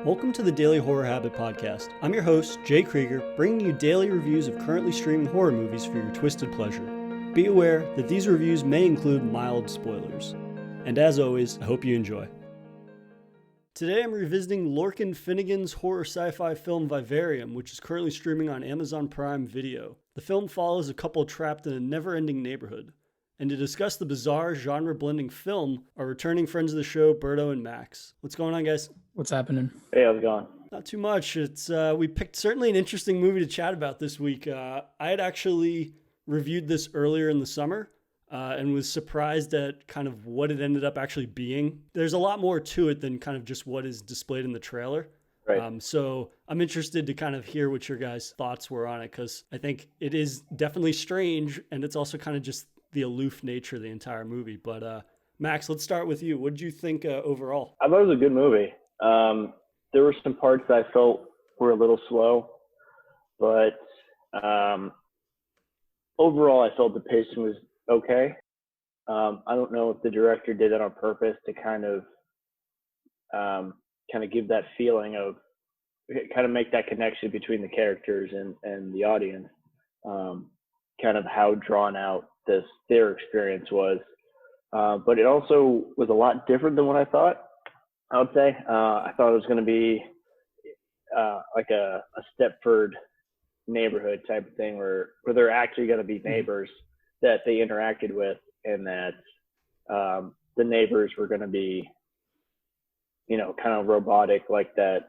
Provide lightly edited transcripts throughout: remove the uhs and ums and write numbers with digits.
Welcome to the Daily Horror Habit Podcast. I'm your host, Jay Krieger, bringing you daily reviews of currently streaming horror movies for your twisted pleasure. Be aware that these reviews may include mild spoilers. And as always, I hope you enjoy. Today I'm revisiting Lorcan Finnegan's horror sci-fi film Vivarium, which is currently streaming on Amazon Prime Video. The film follows a couple trapped in a never-ending neighborhood. And to discuss the bizarre genre-blending film are returning friends of the show, Berto and Maxx. What's going on, guys? What's happening? Hey, how's it going? Not too much. It's we picked certainly an interesting movie to chat about this week. I had actually reviewed this earlier in the summer and was surprised at kind of what it ended up actually being. There's a lot more to it than kind of just what is displayed in the trailer. Right. So I'm interested to kind of hear what your guys' thoughts were on it, because I think it is definitely strange, and it's also kind of just the aloof nature of the entire movie. But Max, let's start with you. What did you think overall? I thought it was a good movie. There were some parts that I felt were a little slow, but overall I felt the pacing was okay. I don't know if the director did that on purpose to kind of give that feeling of, kind of make that connection between the characters and the audience, kind of how drawn out their experience was. But it also was a lot different than what I thought, I would say. I thought it was going to be like a Stepford neighborhood type of thing where they're actually going to be neighbors that they interacted with, and that the neighbors were going to be, kind of robotic, like that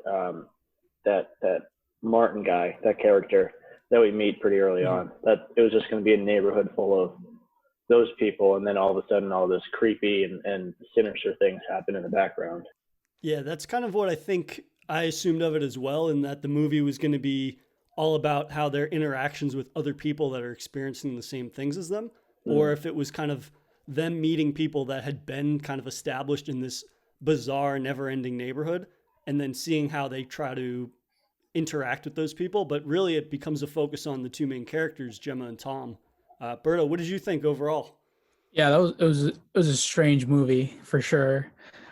Martin guy, that character that we meet pretty early on. That it was just going to be a neighborhood full of those people, and then all of a sudden all this creepy and sinister things happen in the background. Yeah, that's kind of what I think I assumed of it as well, in that the movie was going to be all about how their interactions with other people that are experiencing the same things as them, or if it was kind of them meeting people that had been kind of established in this bizarre, never-ending neighborhood, and then seeing how they try to interact with those people. But really it becomes a focus on the two main characters, Gemma and Tom. Berto, what did you think overall? Yeah, it was a strange movie for sure.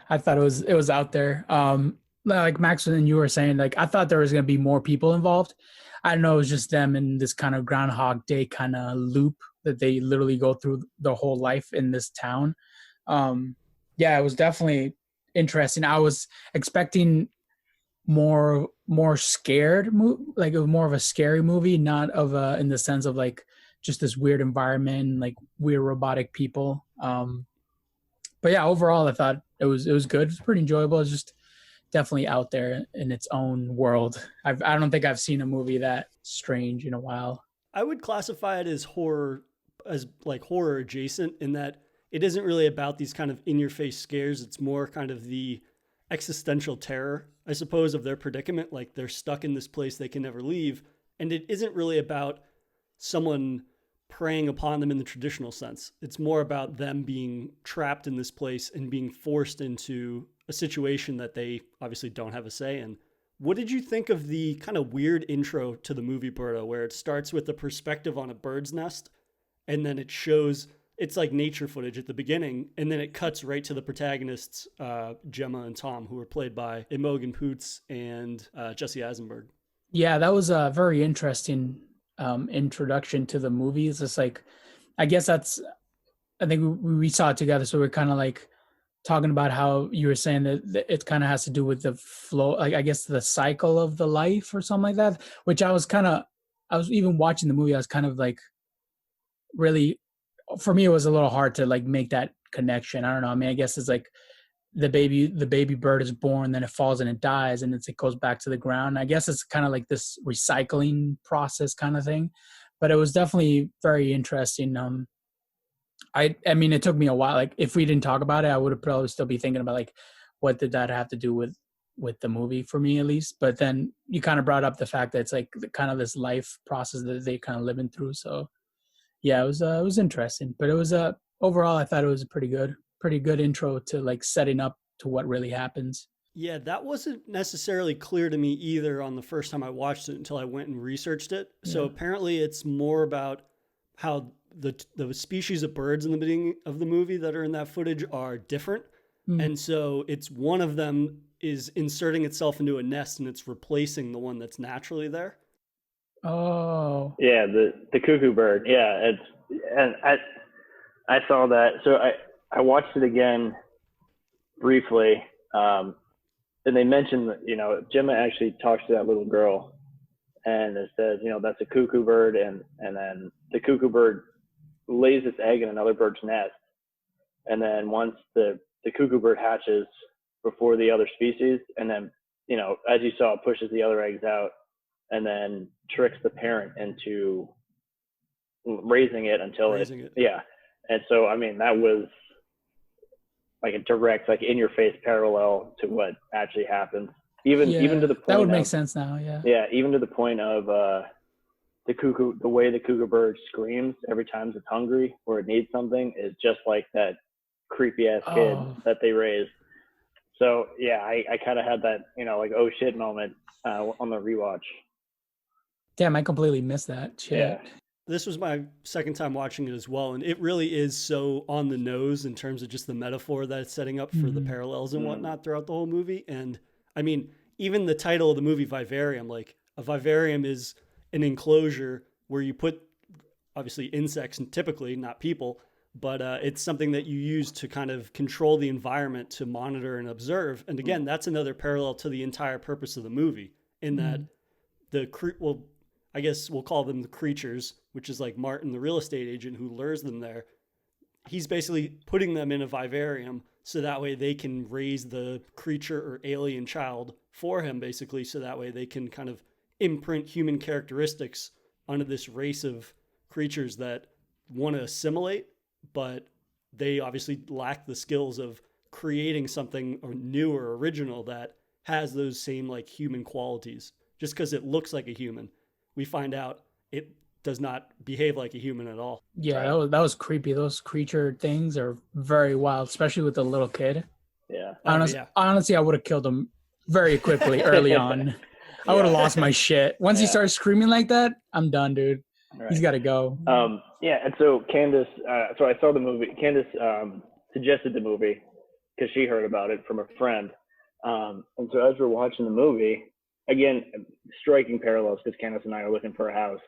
I thought it was out there. Like Max and you were saying, like I thought there was gonna be more people involved. I don't know, it was just them in this kind of Groundhog Day kind of loop that they literally go through the whole life in this town. Yeah, it was definitely interesting. I was expecting more scared, like more of a scary movie, not of in the sense of like just this weird environment, like weird robotic people. But yeah, overall, I thought it was good. It was pretty enjoyable. It's just definitely out there in its own world. I don't think I've seen a movie that strange in a while. I would classify it as horror adjacent, in that it isn't really about these kind of in-your-face scares. It's more kind of the existential terror, I suppose, of their predicament. Like they're stuck in this place they can never leave. And it isn't really about someone preying upon them in the traditional sense. It's more about them being trapped in this place and being forced into a situation that they obviously don't have a say in. What did you think of the kind of weird intro to the movie, Berto, where it starts with the perspective on a bird's nest, and then it shows, it's like nature footage at the beginning, and then it cuts right to the protagonists, Gemma and Tom, who were played by Imogen Poots and Jesse Eisenberg? Yeah, that was a very interesting introduction to the movie. It's just like, I guess I think we saw it together, so we're kind of like talking about how you were saying that it kind of has to do with the flow, like I guess the cycle of the life or something like that, which I was even watching the movie, I was kind of like, really, for me it was a little hard to like make that connection. I don't know, I mean, I guess it's like the baby bird is born, then it falls and it dies, and it goes back to the ground. I guess it's kind of like this recycling process kind of thing, but it was definitely very interesting. I mean, it took me a while. Like if we didn't talk about it, I would have probably still be thinking about like, what did that have to do with the movie, for me at least. But then you kind of brought up the fact that it's like kind of this life process that they kind of living through. So yeah, it was interesting, but it was overall I thought it was a pretty good intro to like setting up to what really happens. Yeah, that wasn't necessarily clear to me either on the first time I watched it until I went and researched it. So apparently it's more about how the species of birds in the beginning of the movie that are in that footage are different. And so it's one of them is inserting itself into a nest and it's replacing the one that's naturally there. Oh. Yeah, the cuckoo bird. Yeah, and I saw that. So I watched it again briefly, and they mentioned that, Gemma actually talks to that little girl, and it says, that's a cuckoo bird, and then the cuckoo bird lays its egg in another bird's nest, and then once the cuckoo bird hatches before the other species, and then as you saw, it pushes the other eggs out, and then tricks the parent into raising it until yeah. And so, I mean, that was like a direct, like in your face parallel to what actually happens. Even to the point that would make sense now. Yeah. Yeah. Even to the point of, the way the cuckoo bird screams every time it's hungry or it needs something is just like that creepy ass kid that they raised. So yeah, I kind of had that, like, oh shit moment, on the rewatch. Damn, I completely missed that. Shit. Yeah. This was my second time watching it as well, and it really is so on the nose in terms of just the metaphor that it's setting up for the parallels and whatnot throughout the whole movie. And I mean, even the title of the movie, Vivarium, like a vivarium is an enclosure where you put obviously insects and typically not people, but it's something that you use to kind of control the environment, to monitor and observe. And again, that's another parallel to the entire purpose of the movie, in that I guess we'll call them the creatures, which is like Martin, the real estate agent who lures them there. He's basically putting them in a vivarium so that way they can raise the creature or alien child for him, basically, so that way they can kind of imprint human characteristics onto this race of creatures that want to assimilate, but they obviously lack the skills of creating something or new or original that has those same like human qualities. Just because it looks like a human, we find out it does not behave like a human at all. Yeah, that was creepy. Those creature things are very wild, especially with the little kid. Yeah. Honestly, I would have killed him very quickly early on. I would have lost my shit. Once he starts screaming like that, I'm done, dude. Right. He's got to go. And so Candace, so I saw the movie. Candace suggested the movie because she heard about it from a friend. And so as we're watching the movie, again, striking parallels because Candace and I are looking for a house.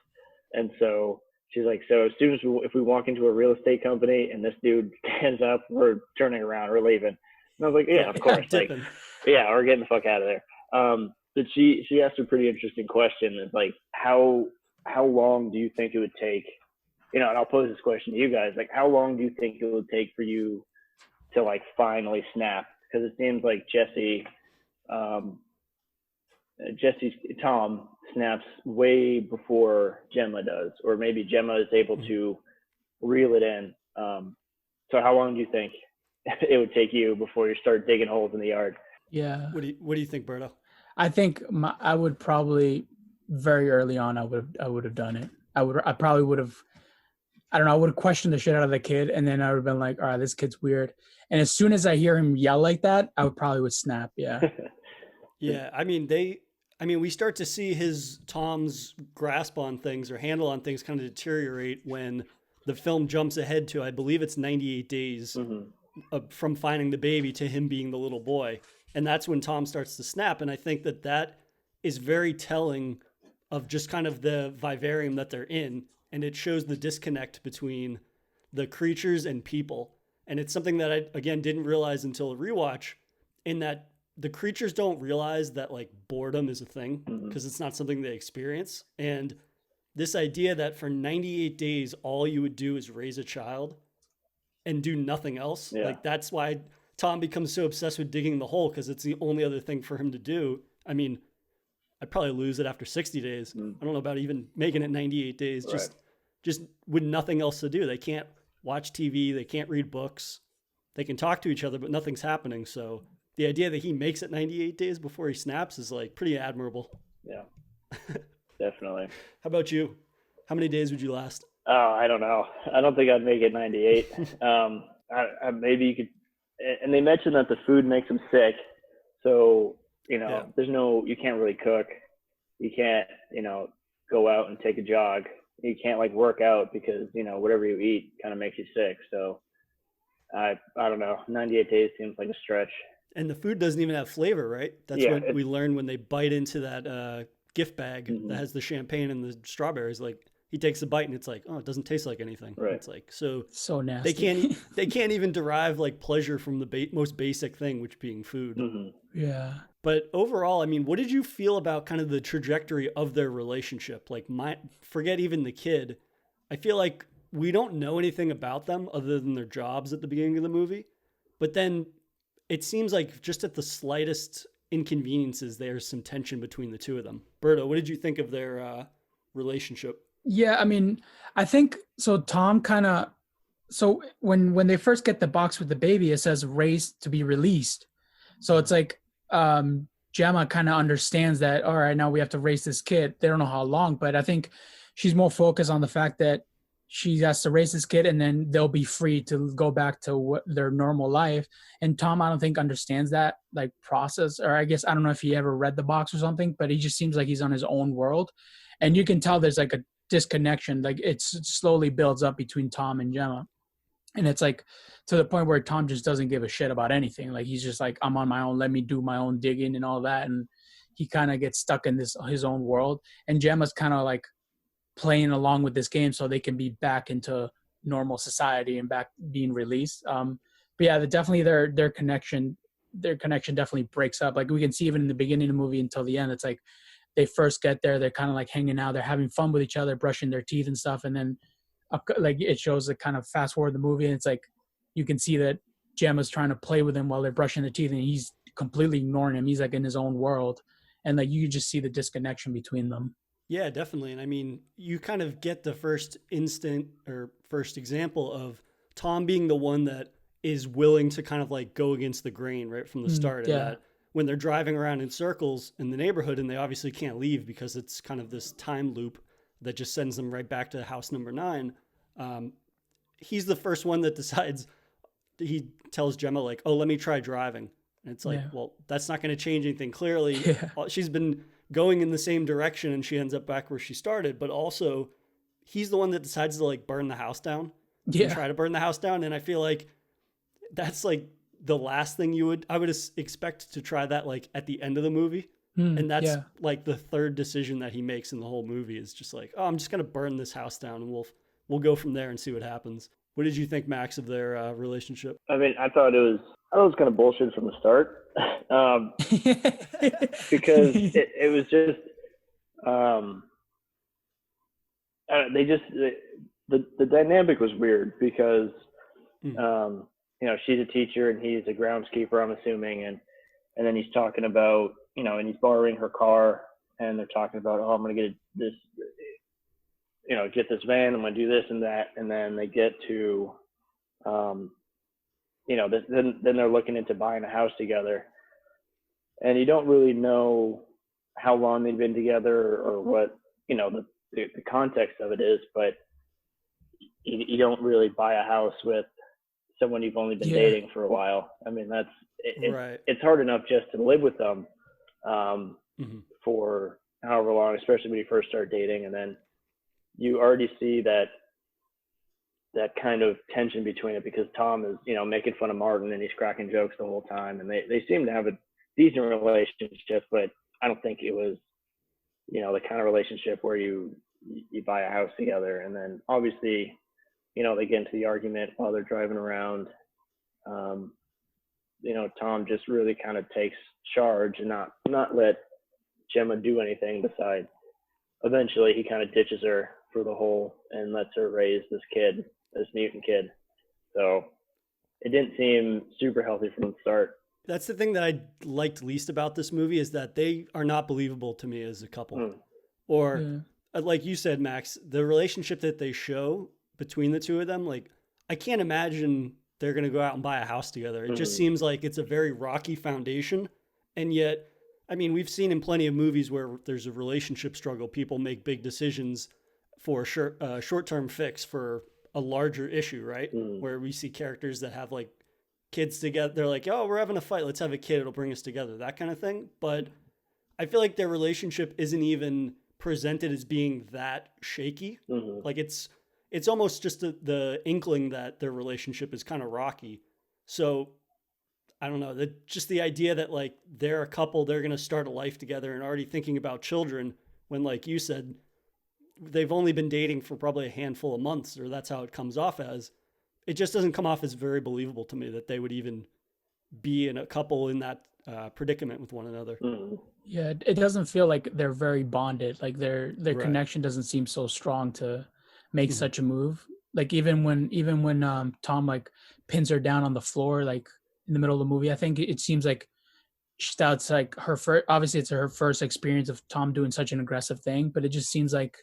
And so she's like, so as soon as if we walk into a real estate company and this dude stands up, we're turning around, we're leaving. And I was like, yeah, of course. Like, yeah, we're getting the fuck out of there. But she asked a pretty interesting question. It's like, how long do you think it would take, and I'll pose this question to you guys, like, how long do you think it would take for you to like finally snap? Because it seems like Tom snaps way before Gemma does, or maybe Gemma is able to reel it in. So how long do you think it would take you before you start digging holes in the yard? Yeah. What do you think, Berto? I think I would probably very early on. I would have done it. I probably would have. I don't know. I would have questioned the shit out of the kid, and then I would have been like, "All right, this kid's weird." And as soon as I hear him yell like that, I would snap. Yeah. Yeah. I mean, we start to see Tom's grasp on things or handle on things kind of deteriorate when the film jumps ahead to, I believe it's 98 days from finding the baby to him being the little boy. And that's when Tom starts to snap. And I think that is very telling of just kind of the vivarium that they're in. And it shows the disconnect between the creatures and people. And it's something that I, again, didn't realize until a rewatch, in that the creatures don't realize that like boredom is a thing because it's not something they experience. And this idea that for 98 days, all you would do is raise a child and do nothing else. Yeah. Like that's why Tom becomes so obsessed with digging the hole, because it's the only other thing for him to do. I mean, I'd probably lose it after 60 days. I don't know about even making it 98 days, right. just with nothing else to do. They can't watch TV. They can't read books. They can talk to each other, but nothing's happening. So the idea that he makes it 98 days before he snaps is like pretty admirable. Yeah, definitely. How about you? How many days would you last? Oh, I don't know. I don't think I'd make it 98. Maybe you could. And they mentioned that the food makes them sick. So, you can't really cook. You can't, go out and take a jog. You can't like work out because, whatever you eat kind of makes you sick. So I don't know. 98 days seems like a stretch. And the food doesn't even have flavor, right? That's Yeah, what we learn when they bite into that gift bag Mhm. that has the champagne and the strawberries. Like he takes a bite and it's like, oh, it doesn't taste like anything. Right. It's like so So they nasty. can't even derive like pleasure from the most basic thing, which being food. Mhm. Yeah. But overall, I mean, what did you feel about kind of the trajectory of their relationship? Like, forget even the kid. I feel like we don't know anything about them other than their jobs at the beginning of the movie. But then it seems like just at the slightest inconveniences, there's some tension between the two of them. Berto, what did you think of their relationship? Yeah, I mean, I think so. Tom kind of, so when they first get the box with the baby, it says raised to be released. So it's like Gemma kind of understands that, all right, now we have to raise this kid. They don't know how long, but I think she's more focused on the fact that she has to raise this kid and then they'll be free to go back to their normal life. And Tom, I don't think understands that like process, or I guess I don't know if he ever read the box or something, but he just seems like he's on his own world. And you can tell there's like a disconnection, like it slowly builds up between Tom and Gemma. And it's like to the point where Tom just doesn't give a shit about anything. Like he's just like, I'm on my own, let me do my own digging and all that. And he kind of gets stuck in this his own world. And Gemma's kind of like playing along with this game so they can be back into normal society and back being released. But yeah, definitely their connection definitely breaks up. Like we can see even in the beginning of the movie until the end, it's like they first get there, they're kind of like hanging out, they're having fun with each other, brushing their teeth and stuff, and then like it shows the kind of fast forward the movie, and it's like you can see that Gemma's trying to play with him while they're brushing their teeth, and he's completely ignoring him. He's like in his own world, and like you just see the disconnection between them. Yeah, definitely. And I mean, you kind of get the first instant or first example of Tom being the one that is willing to kind of like go against the grain right from the start. And Yeah. that when they're driving around in circles in the neighborhood and they obviously can't leave because it's kind of this time loop that just sends them right back to house number 9. He's the first one that decides, he tells Gemma, like, oh, let me try driving. And it's like, Yeah. well, that's not going to change anything. Clearly, Yeah. she's been going in the same direction and she ends up back where she started. But also, he's the one that decides to like burn the house down and Yeah. try to burn the house down. And I feel like that's like the last thing I would expect to try that like at the end of the movie. And that's Yeah. like the third decision that he makes in the whole movie is just like, oh, I'm just going to burn this house down and we'll go from there and see what happens. What did you think, Max, of their relationship? I mean, I thought it was kind of bullshit from the start, because it was just they just the dynamic was weird because you know, she's a teacher and he's a groundskeeper, I'm assuming, and then he's talking about, you know, and he's borrowing her car and they're talking about, oh, I'm gonna get this, you know, get this van, I'm gonna do this and that, and then they get to you know, then they're looking into buying a house together, and you don't really know how long they've been together or what, you know, the context of it is, but you don't really buy a house with someone you've only been dating for a while. I mean, Right. it's hard enough just to live with them for however long, especially when you first start dating, and then you already see that kind of tension between it because Tom is, you know, making fun of Martin and he's cracking jokes the whole time, and they seem to have a decent relationship, but I don't think it was, you know, the kind of relationship where you buy a house together. And then obviously, you know, they get into the argument while they're driving around. You know, Tom just really kind of takes charge and not let Gemma do anything besides eventually he kind of ditches her for the whole and lets her raise this kid, this mutant kid. So it didn't seem super healthy from the start. That's the thing that I liked least about this movie is that they are not believable to me as a couple. Or like you said, Max, the relationship that they show between the two of them, like I can't imagine they're going to go out and buy a house together. It just seems like it's a very rocky foundation. And yet, I mean, we've seen in plenty of movies where there's a relationship struggle, people make big decisions for a short-term fix for a larger issue, right? Where we see characters that have like kids together. They're like, oh, we're having a fight. Let's have a kid. It'll bring us together. That kind of thing. But I feel like their relationship isn't even presented as being that shaky. Like it's almost just the inkling that their relationship is kind of rocky. So I don't know, just the idea that like they're a couple, they're going to start a life together and already thinking about children when, like you said, they've only been dating for probably a handful of months, or that's how it comes off as. It just doesn't come off as very believable to me that they would even be in a couple in that predicament with one another. Yeah, it doesn't feel like they're very bonded. Like their Right. connection doesn't seem so strong to make such a move. Like even when Tom like pins her down on the floor, like in the middle of the movie, I think it seems like that's like her first. Obviously, it's her first experience of Tom doing such an aggressive thing, but it just seems like,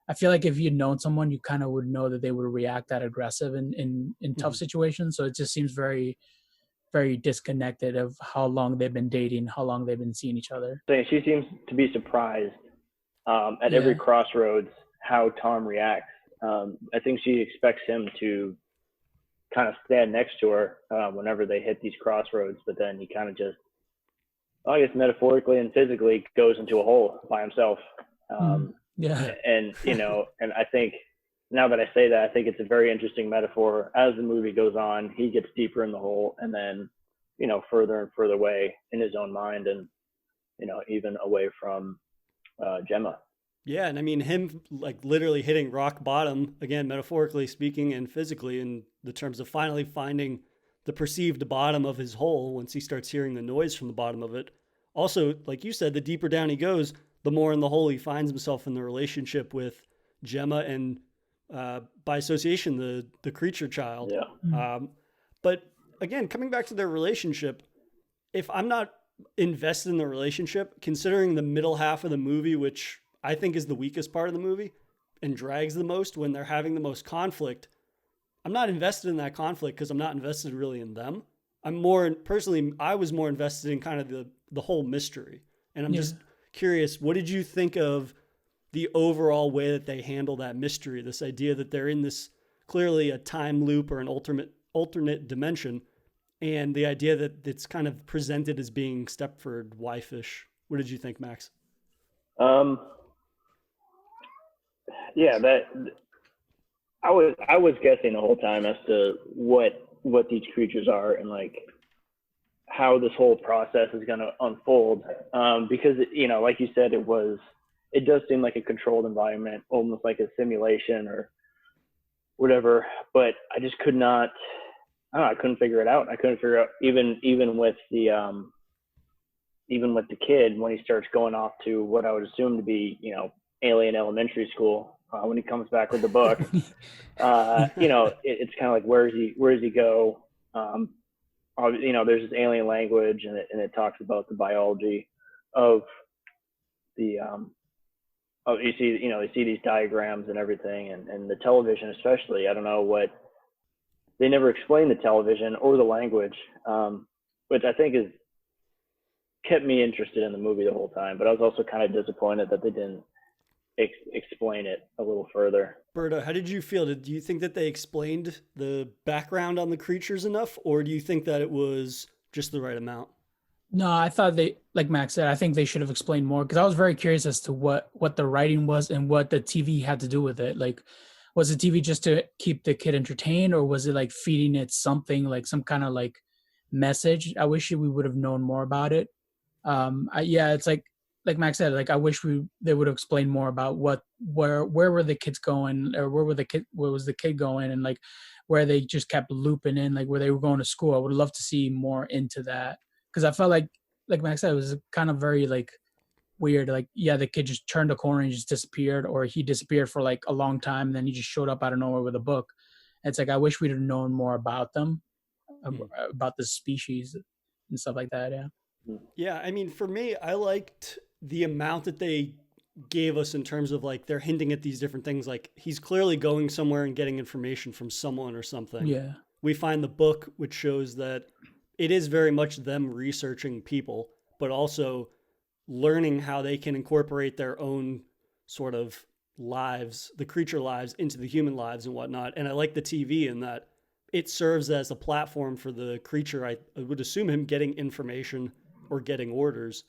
I feel like if you'd known someone, you kind of would know that they would react that aggressive in tough situations. So it just seems very, very disconnected of how long they've been dating, how long they've been seeing each other. So she seems to be surprised at every crossroads how Tom reacts. I think she expects him to kind of stand next to her whenever they hit these crossroads, but then he kind of just, I guess metaphorically and physically, goes into a hole by himself. And, you know, and I think now that I say that, I think it's a very interesting metaphor. As the movie goes on, he gets deeper in the hole and then, you know, further and further away in his own mind and, you know, even away from Gemma. Yeah. And I mean, him like literally hitting rock bottom, again, metaphorically speaking and physically, in the terms of finally finding the perceived bottom of his hole once he starts hearing the noise from the bottom of it. Also, like you said, the deeper down he goes, the more in the hole he finds himself in the relationship with Gemma and by association, the creature child. Yeah. But again, coming back to their relationship, if I'm not invested in the relationship, considering the middle half of the movie, which I think is the weakest part of the movie and drags the most when they're having the most conflict, I'm not invested in that conflict because I'm not invested really in them. I'm more personally, I was more invested in kind of the whole mystery. And I'm just curious, what did you think of the overall way that they handle that mystery? This idea that they're in this clearly a time loop or an alternate dimension, and the idea that it's kind of presented as being Stepford wife-ish. What did you think, Max? Yeah, that I was guessing the whole time as to what these creatures are and like how this whole process is going to unfold. Because you know, like you said, it does seem like a controlled environment, almost like a simulation or whatever. But I just could not. I couldn't figure it out. I couldn't figure out even with the kid when he starts going off to what I would assume to be, you know, alien elementary school. When he comes back with the book, you know, it's kind of like, where does he go? You know, there's this alien language and it talks about the biology of the, you see these diagrams and everything and the television, especially. I don't know they never explain the television or the language, which I think has kept me interested in the movie the whole time. But I was also kind of disappointed that they didn't explain it a little further. Berto, how did you feel? Do you think that they explained the background on the creatures enough, or do you think that it was just the right amount? No, I thought they, like Max said, I think they should have explained more, because I was very curious as to what the writing was and what the TV had to do with it. Like, was the TV just to keep the kid entertained, or was it like feeding it something, like some kind of like message? I wish we would have known more about it. It's like Max said, like I wish they would have explained more about where were the kids going, or where was the kid going, and like where they just kept looping in, like where they were going to school. I would love to see more into that, because I felt like Max said, it was kind of very like weird. Like, yeah, the kid just turned a corner and just disappeared, or he disappeared for like a long time and then he just showed up out of nowhere with a book. It's like I wish we'd have known more about them, about the species and stuff like that. Yeah, I mean, for me, I liked the amount that they gave us in terms of like they're hinting at these different things. Like he's clearly going somewhere and getting information from someone or something. Yeah. We find the book, which shows that it is very much them researching people, but also learning how they can incorporate their own sort of lives, the creature lives, into the human lives and whatnot. And I like the TV in that it serves as a platform for the creature. I would assume him getting information or getting orders.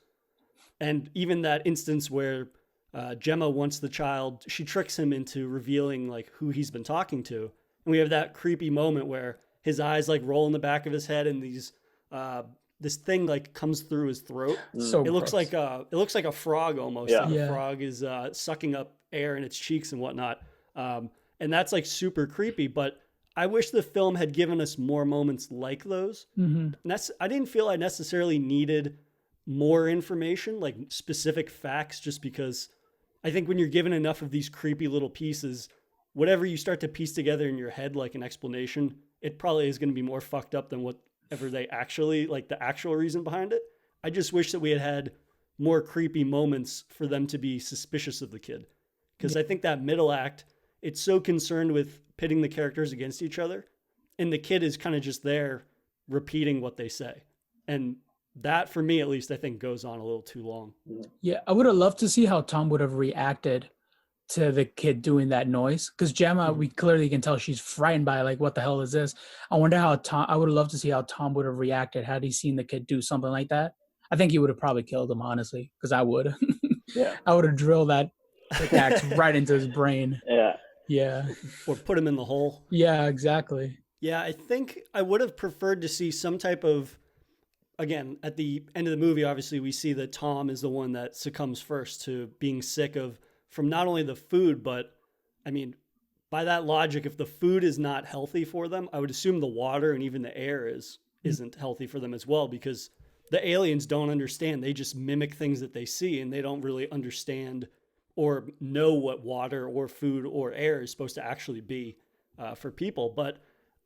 And even that instance where Gemma wants the child, she tricks him into revealing like who he's been talking to. And we have that creepy moment where his eyes like roll in the back of his head and these this thing like comes through his throat. So It looks gross. like a frog almost. Yeah. Like Yeah. a frog is sucking up air in its cheeks and whatnot. And that's like super creepy. But I wish the film had given us more moments like those. Hmm. And I didn't feel I necessarily needed more information, like specific facts, just because I think when you're given enough of these creepy little pieces, whatever you start to piece together in your head, like an explanation, it probably is going to be more fucked up than whatever they actually, like the actual reason behind it. I just wish that we had had more creepy moments for them to be suspicious of the kid. Because I think that middle act, it's so concerned with pitting the characters against each other. And the kid is kind of just there repeating what they say. And that, for me at least, I think goes on a little too long. Yeah, I would have loved to see how Tom would have reacted to the kid doing that noise. Because Gemma, we clearly can tell she's frightened by it, like, what the hell is this? I wonder how Tom, I would have loved to see how Tom would have reacted had he seen the kid do something like that. I think he would have probably killed him, honestly, because I would. Yeah. I would have drilled that pickaxe right into his brain. Yeah. Yeah. Or put him in the hole. Yeah, exactly. Yeah, I think I would have preferred to see some type of, again, at the end of the movie, obviously we see that Tom is the one that succumbs first to being sick from not only the food, but I mean, by that logic, if the food is not healthy for them, I would assume the water and even the air isn't healthy for them as well, because the aliens don't understand. They just mimic things that they see, and they don't really understand or know what water or food or air is supposed to actually be for people. But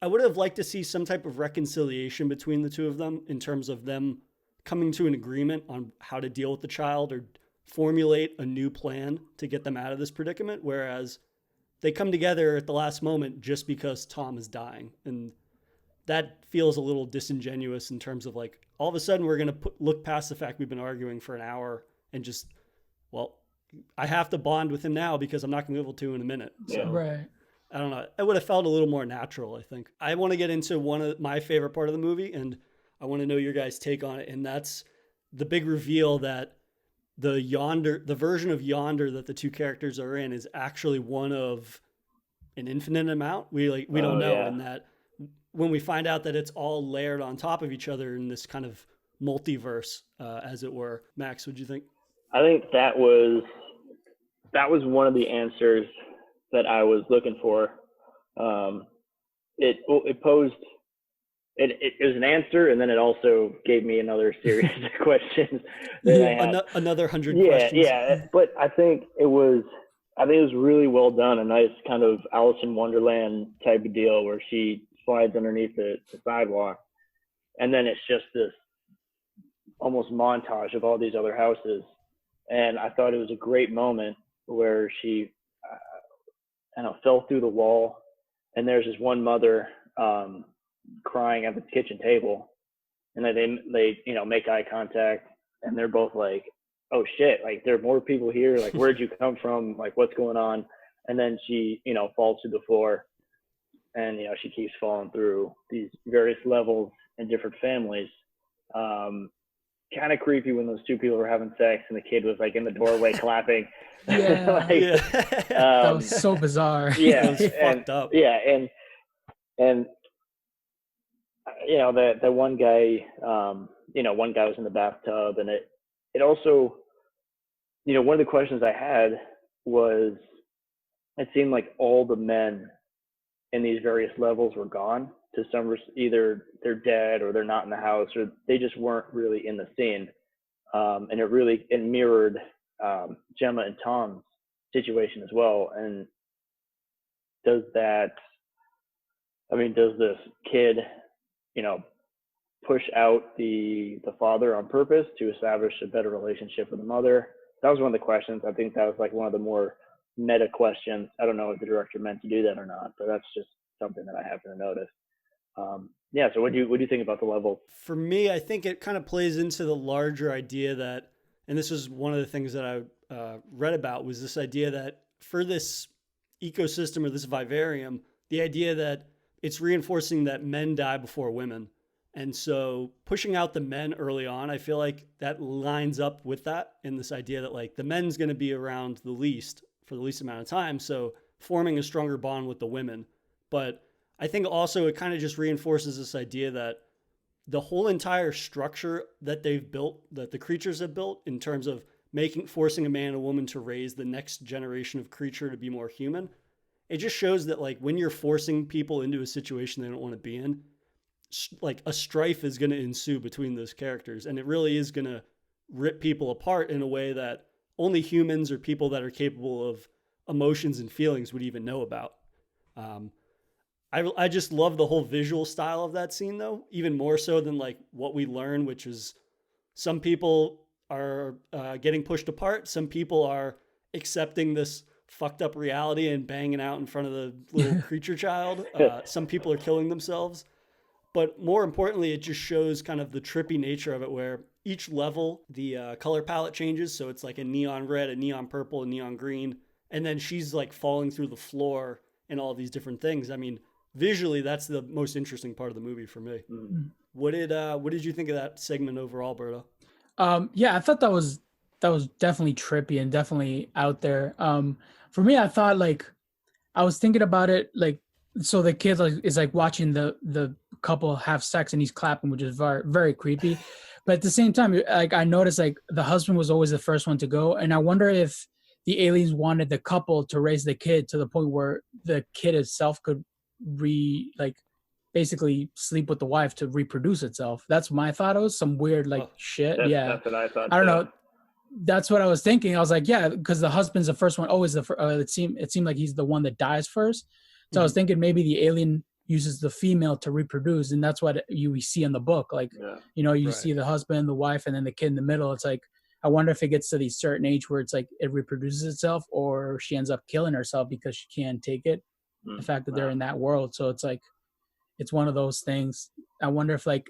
I would have liked to see some type of reconciliation between the two of them in terms of them coming to an agreement on how to deal with the child or formulate a new plan to get them out of this predicament. Whereas they come together at the last moment just because Tom is dying. And that feels a little disingenuous in terms of like, all of a sudden we're going to look past the fact we've been arguing for an hour and just, well, I have to bond with him now because I'm not going to be able to in a minute. So Right. I don't know. It would have felt a little more natural, I think. I want to get into one of my favorite part of the movie, and I want to know your guys' take on it. And that's the big reveal that the version of Yonder that the two characters are in is actually one of an infinite amount. We don't know. Yeah. And that when we find out that it's all layered on top of each other in this kind of multiverse, as it were. Max, what'd you think? I think that was one of the answers that I was looking for. It was an answer, and then it also gave me another series of questions that I had. Another 100 Yeah, questions. yeah. But I think it was really well done. A nice kind of Alice in Wonderland type of deal where she slides underneath the sidewalk, and then it's just this almost montage of all these other houses. And I thought it was a great moment where she, fell through the wall, and there's this one mother crying at the kitchen table, and then they make eye contact, and they're both like, "Oh shit! Like there are more people here. Like where'd you come from? Like what's going on?" And then she falls to the floor, and she keeps falling through these various levels and different families. Kind of creepy when those two people were having sex and the kid was like in the doorway clapping. Yeah. That was so bizarre. Yeah, It was fucked up. Yeah, and the one guy, one guy was in the bathtub, and it also, one of the questions I had was, it seemed like all the men in these various levels were gone. To some, either they're dead or they're not in the house, or they just weren't really in the scene. And it mirrored Gemma and Tom's situation as well. And does this kid, push out the father on purpose to establish a better relationship with the mother? That was one of the questions. I think that was like one of the more meta questions. I don't know if the director meant to do that or not, but that's just something that I happened to notice. So what do you think about the level? For me, I think it kind of plays into the larger idea that, and this is one of the things that I read about, was this idea that for this ecosystem or this vivarium, the idea that it's reinforcing that men die before women. And so pushing out the men early on, I feel like that lines up with that, in this idea that like the men's going to be around for the least amount of time. So forming a stronger bond with the women. But I think also it kind of just reinforces this idea that the whole entire structure that they've built, that the creatures have built, in terms of forcing a man and a woman to raise the next generation of creature to be more human, it just shows that like when you're forcing people into a situation they don't want to be in, like a strife is going to ensue between those characters, and it really is going to rip people apart in a way that only humans or people that are capable of emotions and feelings would even know about. I just love the whole visual style of that scene, though, even more so than like what we learn, which is some people are getting pushed apart. Some people are accepting this fucked up reality and banging out in front of the little creature child. Some people are killing themselves. But more importantly, it just shows kind of the trippy nature of it, where each level, the color palette changes. So it's like a neon red, a neon purple, a neon green. And then she's like falling through the floor and all these different things. I mean, visually, that's the most interesting part of the movie for me. Mm-hmm. What did you think of that segment overall, Berto? Yeah, I thought that was definitely trippy and definitely out there. For me, I thought like I was thinking about it like, so the kid is like watching the couple have sex and he's clapping, which is very, very creepy. But at the same time, like I noticed like the husband was always the first one to go, and I wonder if the aliens wanted the couple to raise the kid to the point where the kid itself could basically sleep with the wife to reproduce itself. That's my thought. It was some weird shit. That's what I thought. I don't know. That's what I was thinking. I was like, yeah, because the husband's the first one. Always it seemed like he's the one that dies first. So I was thinking maybe the alien uses the female to reproduce, and that's what we see in the book. Like, you see the husband, the wife, and then the kid in the middle. It's like, I wonder if it gets to the certain age where it's like it reproduces itself, or she ends up killing herself because she can't take it. The fact that they're in that world. So it's like, it's one of those things. I wonder if like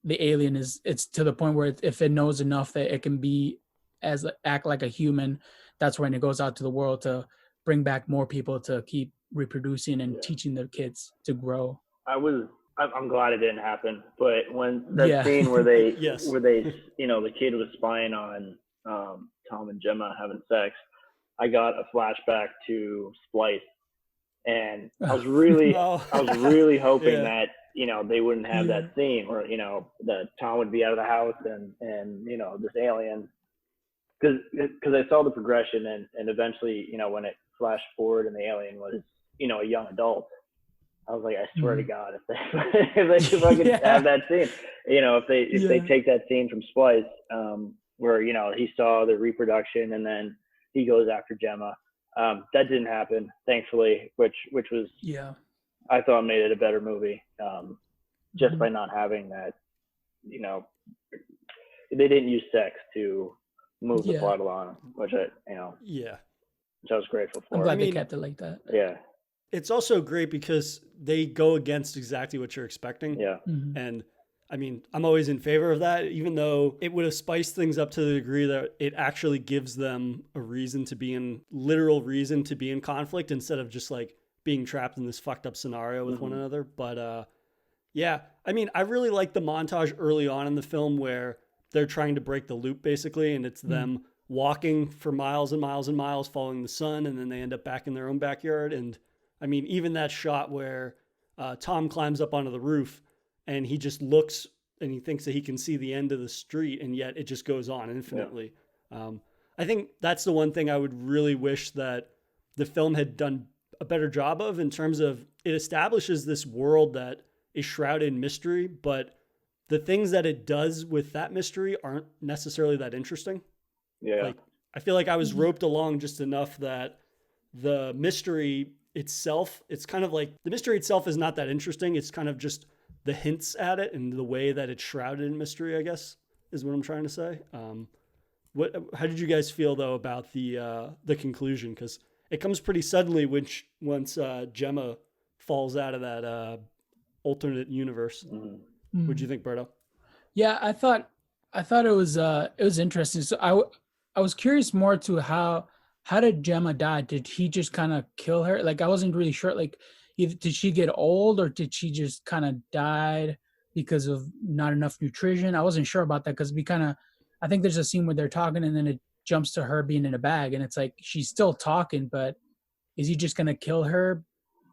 the alien it's to the point where if it knows enough that it can act like a human, that's when it goes out to the world to bring back more people to keep reproducing and teaching their kids to grow. I'm glad it didn't happen, but when that scene where they the kid was spying on Tom and Gemma having sex, I got a flashback to Splice, and I was really hoping that they wouldn't have that scene where that Tom would be out of the house and this alien, because I saw the progression, and eventually when it flashed forward and the alien was a young adult, I was like, I swear to God, if I could have that scene, if they take that scene from Splice, where he saw the reproduction and then he goes after Gemma, that didn't happen, thankfully, which was I thought made it a better movie, just by not having that. They didn't use sex to move the plot along, which which I was grateful for. I'm glad they kept it like that. Yeah. It's also great because they go against exactly what you're expecting. Yeah. Mm-hmm. And I mean, I'm always in favor of that, even though it would have spiced things up to the degree that it actually gives them a literal reason to be in conflict, instead of just like being trapped in this fucked up scenario with one another. But I mean, I really like the montage early on in the film where they're trying to break the loop basically, and it's them walking for miles and miles and miles following the sun, and then they end up back in their own backyard. And I mean, even that shot where Tom climbs up onto the roof and he just looks and he thinks that he can see the end of the street, and yet it just goes on infinitely. Yeah. I think that's the one thing I would really wish that the film had done a better job of, in terms of it establishes this world that is shrouded in mystery, but the things that it does with that mystery aren't necessarily that interesting. Yeah. Like, I feel like I was roped along just enough that the mystery itself, it's kind of like the mystery itself is not that interesting. It's kind of just the hints at it and the way that it's shrouded in mystery, I guess, is what I'm trying to say. How did you guys feel though about the conclusion? Because it comes pretty suddenly once Gemma falls out of that alternate universe. Mm-hmm. What'd you think, Berto? Yeah, I thought it was interesting. So I was curious more to how did Gemma die? Did he just kind of kill her? Like, I wasn't really sure. Like, did she get old, or did she just kind of died because of not enough nutrition? I wasn't sure about that, because I think there's a scene where they're talking and then it jumps to her being in a bag, and it's like she's still talking, but is he just gonna kill her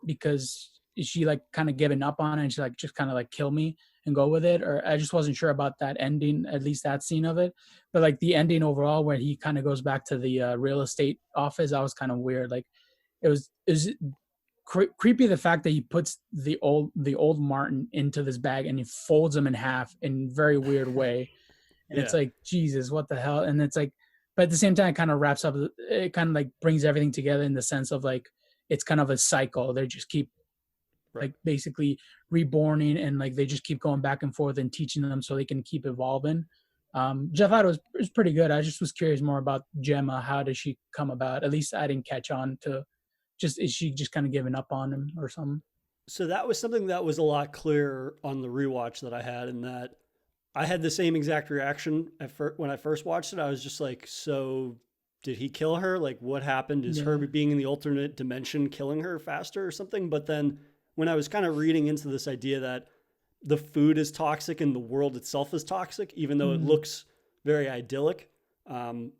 because is she like kind of giving up on it and she's like, just kind of like kill me and go with it, or I just wasn't sure about that ending, at least that scene of it. But like the ending overall, where he kind of goes back to the real estate office, that was kind of weird. Like it was creepy, the fact that he puts the old Martin into this bag and he folds him in half in a very weird way. And it's Yeah. like, Jesus, what the hell? And it's like, but at the same time, it kind of wraps up, it kind of like brings everything together in the sense of like, it's kind of a cycle. They just keep Right. like basically reborning, and like they just keep going back and forth and teaching them so they can keep evolving. Jeff, thought it was pretty good. I just was curious more about Gemma. How does she come about? At least I didn't catch on to, just, is she just kind of giving up on him or something? So that was something that was a lot clearer on the rewatch that I had, in that I had the same exact reaction when I first watched it. I was just like, so did he kill her? Like, what happened? Is her Yeah. being in the alternate dimension killing her faster or something? But then when I was kind of reading into this idea that the food is toxic and the world itself is toxic, even though it Mhm. looks very idyllic, um,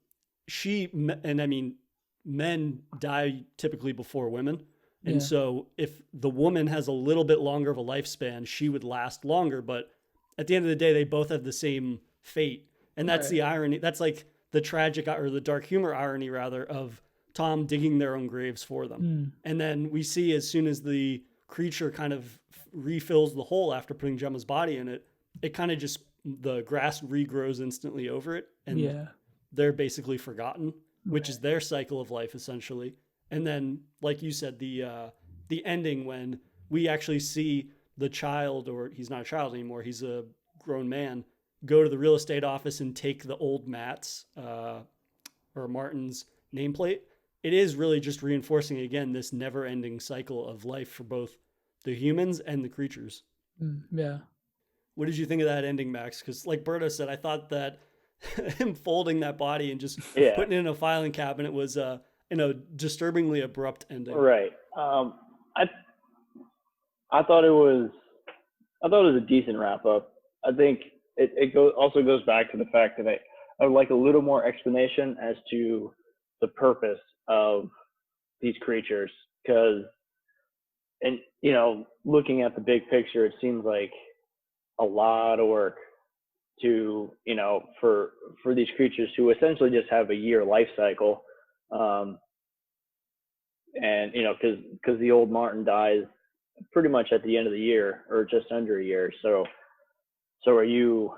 and I mean, men die typically before women. And Yeah. so if the woman has a little bit longer of a lifespan, she would last longer. But at the end of the day, they both have the same fate. And that's Right. the irony. That's like the tragic, or the dark humor irony rather, of Tom digging their own graves for them. Mm. And then we see, as soon as the creature kind of refills the hole after putting Gemma's body in it, it kind of just, the grass regrows instantly over it. And Yeah. they're basically forgotten, which is their cycle of life essentially. And then, like you said, the ending, when we actually see the child, or he's not a child anymore, he's a grown man, go to the real estate office and take the old Matt's or Martin's nameplate. It is really just reinforcing again this never-ending cycle of life for both the humans and the creatures. Yeah. What did you think of that ending, Max? Because like Berto said, I thought that him folding that body and just Yeah. putting it in a filing cabinet was disturbingly abrupt ending. Right. I thought it was a decent wrap up. I think it also goes back to the fact that I would like a little more explanation as to the purpose of these creatures, because, and looking at the big picture, it seems like a lot of work to for these creatures who essentially just have a year life cycle, and because the old Martin dies pretty much at the end of the year, or just under a year. So are you,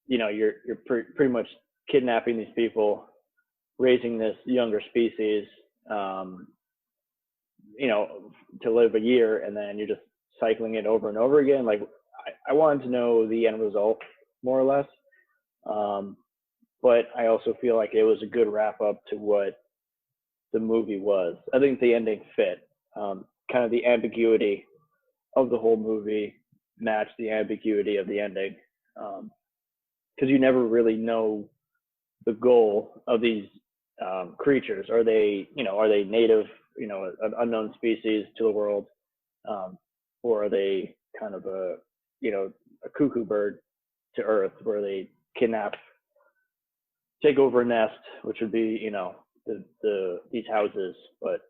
you're pretty much kidnapping these people, raising this younger species, to live a year, and then you're just cycling it over and over again. Like, I wanted to know the end result, more or less. But I also feel like it was a good wrap up to what the movie was. I think the ending fit. Kind of the ambiguity of the whole movie matched the ambiguity of the ending. Because you never really know the goal of these creatures. Are they native, an unknown species to the world, or are they kind of a cuckoo bird to Earth, where they kidnap, take over a nest, which would be these houses. But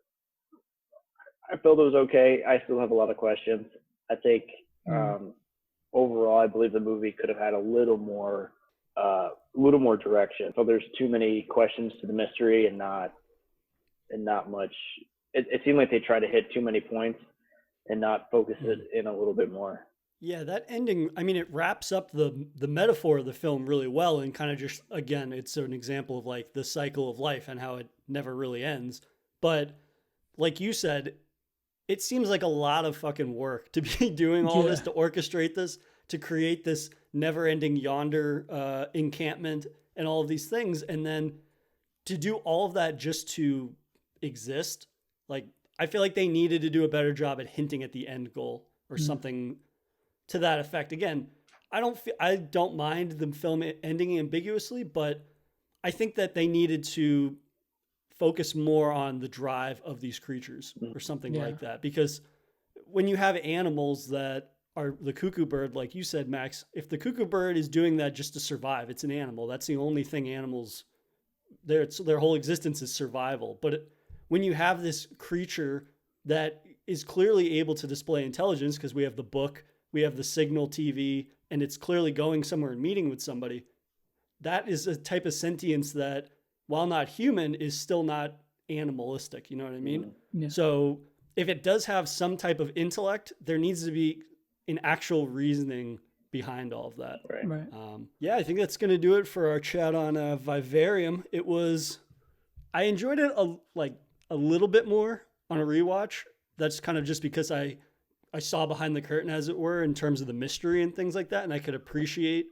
I felt it was okay. I still have a lot of questions. I think overall, I believe the movie could have had a little more direction. So there's too many questions to the mystery, and not much. It seemed like they tried to hit too many points and not focus it in a little bit more. Yeah, that ending, I mean, it wraps up the metaphor of the film really well, and kind of just, again, it's an example of like the cycle of life and how it never really ends. But like you said, it seems like a lot of fucking work to be doing all this, to orchestrate this, to create this never-ending yonder encampment and all of these things, and then to do all of that just to exist. Like, I feel like they needed to do a better job at hinting at the end goal or something to that effect. Again, I don't mind the film ending ambiguously, but I think that they needed to focus more on the drive of these creatures or something like that. Because when you have animals that are the cuckoo bird, like you said, Max, if the cuckoo bird is doing that just to survive, it's an animal. That's the only thing animals, their whole existence is survival. But when you have this creature that is clearly able to display intelligence, because we have the book, we have the signal TV, and it's clearly going somewhere and meeting with somebody. That is a type of sentience that, while not human, is still not animalistic. You know what I mean? Yeah. So if it does have some type of intellect, there needs to be an actual reasoning behind all of that. Right. Yeah, I think that's going to do it for our chat on Vivarium. I enjoyed it a little bit more on a rewatch. That's kind of just because I saw behind the curtain, as it were, in terms of the mystery and things like that. And I could appreciate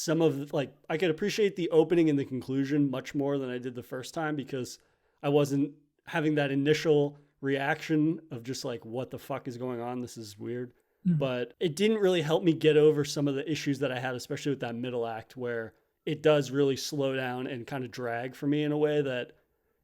I could appreciate the opening and the conclusion much more than I did the first time, because I wasn't having that initial reaction of just like, what the fuck is going on? This is weird. Mm-hmm. But it didn't really help me get over some of the issues that I had, especially with that middle act, where it does really slow down and kind of drag for me in a way that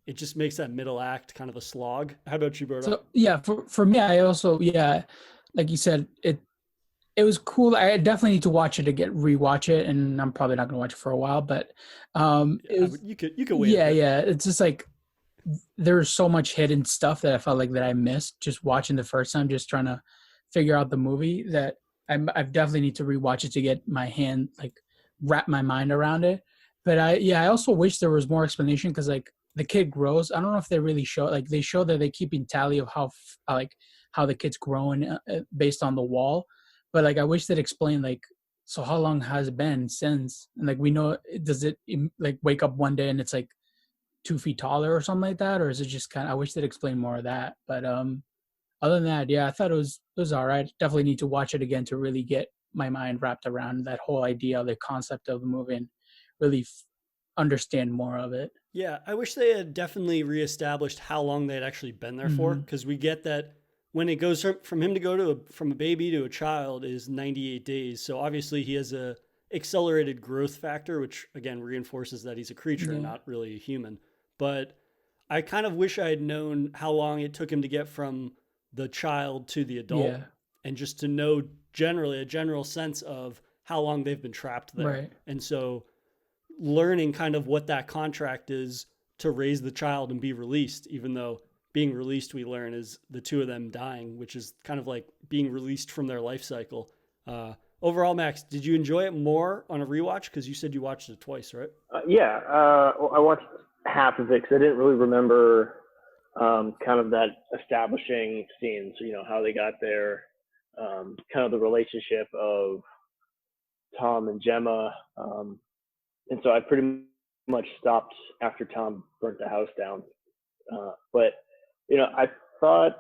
it just makes that middle act kind of a slog. How about you, Berto? So yeah, for me, I also, like you said, it was cool. I definitely need to watch it to rewatch it, and I'm probably not going to watch it for a while. But you could wait. Yeah. It's just like there's so much hidden stuff that I felt like that I missed just watching the first time, just trying to figure out the movie, that I definitely need to rewatch it to get wrap my mind around it. But I also wish there was more explanation, because like the kid grows. I don't know if they really show, like they show that they keeping tally of how the kid's growing based on the wall. But like I wish they'd explain, like, so how long has it been since? And like we know, does it like wake up one day and it's like 2 feet taller or something like that, or is it just I wish they'd explain more of that. But other than that, I thought it was all right. Definitely need to watch it again to really get my mind wrapped around that whole idea, the concept of the movie, and really understand more of it. Yeah, I wish they had definitely reestablished how long they had actually been there for, because we get that when it goes from him to go from a baby to a child is 98 days. So obviously he has a accelerated growth factor, which again reinforces that he's a creature and not really a human. But I kind of wish I had known how long it took him to get from the child to the adult, and just to know a general sense of how long they've been trapped there. Right. And so learning kind of what that contract is to raise the child and be released, even though being released, we learn, is the two of them dying, which is kind of like being released from their life cycle. Overall, Max, did you enjoy it more on a rewatch? Because you said you watched it twice, right? Well, I watched half of it because I didn't really remember kind of that establishing scenes, how they got there, kind of the relationship of Tom and Gemma. And so I pretty much stopped after Tom burnt the house down. But, I thought,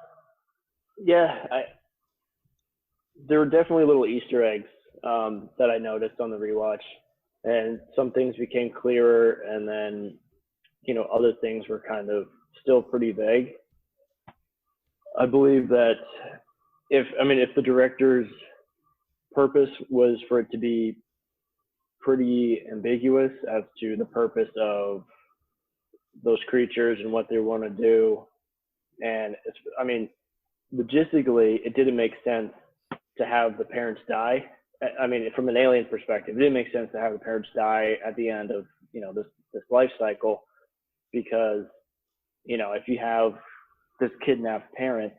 there were definitely little Easter eggs that I noticed on the rewatch. And some things became clearer, and then, other things were kind of still pretty vague. I believe that if the director's purpose was for it to be pretty ambiguous as to the purpose of those creatures and what they want to do, and logistically, it didn't make sense to have the parents die. From an alien perspective, it didn't make sense to have the parents die at the end of this life cycle, because if you have this kidnapped parent,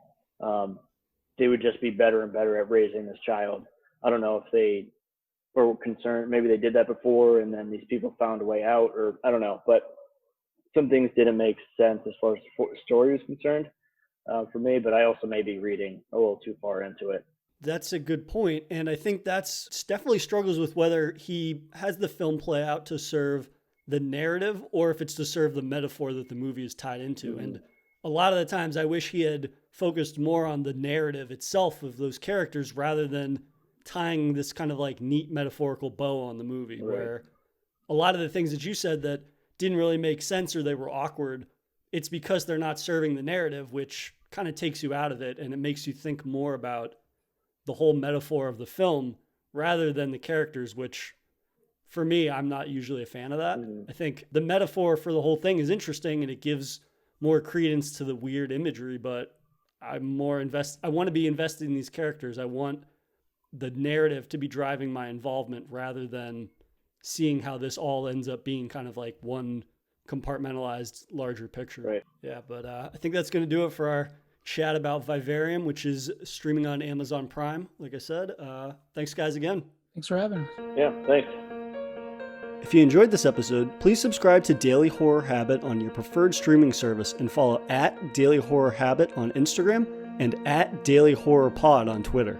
they would just be better and better at raising this child. I don't know if they were concerned, maybe they did that before and then these people found a way out, or I don't know, but some things didn't make sense as far as the story was concerned for me, but I also may be reading a little too far into it. That's a good point. And I think that's definitely struggles with whether he has the film play out to serve the narrative or if it's to serve the metaphor that the movie is tied into. Mm-hmm. And a lot of the times I wish he had focused more on the narrative itself of those characters rather than tying this kind of like neat metaphorical bow on the movie, right, where a lot of the things that you said that didn't really make sense or they were awkward, it's because they're not serving the narrative, which kind of takes you out of it and it makes you think more about the whole metaphor of the film rather than the characters, which for me, I'm not usually a fan of that. Mm-hmm. I think the metaphor for the whole thing is interesting and it gives more credence to the weird imagery, but I'm more I want to be invested in these characters. I want the narrative to be driving my involvement rather than seeing how this all ends up being kind of like one compartmentalized larger picture. Right. Yeah. But I think that's going to do it for our chat about Vivarium, which is streaming on Amazon Prime. Like I said, thanks guys again. Thanks for having us. Yeah, thanks. If you enjoyed this episode, please subscribe to Daily Horror Habit on your preferred streaming service and follow @Daily Horror Habit on Instagram and @Daily Horror Pod on Twitter.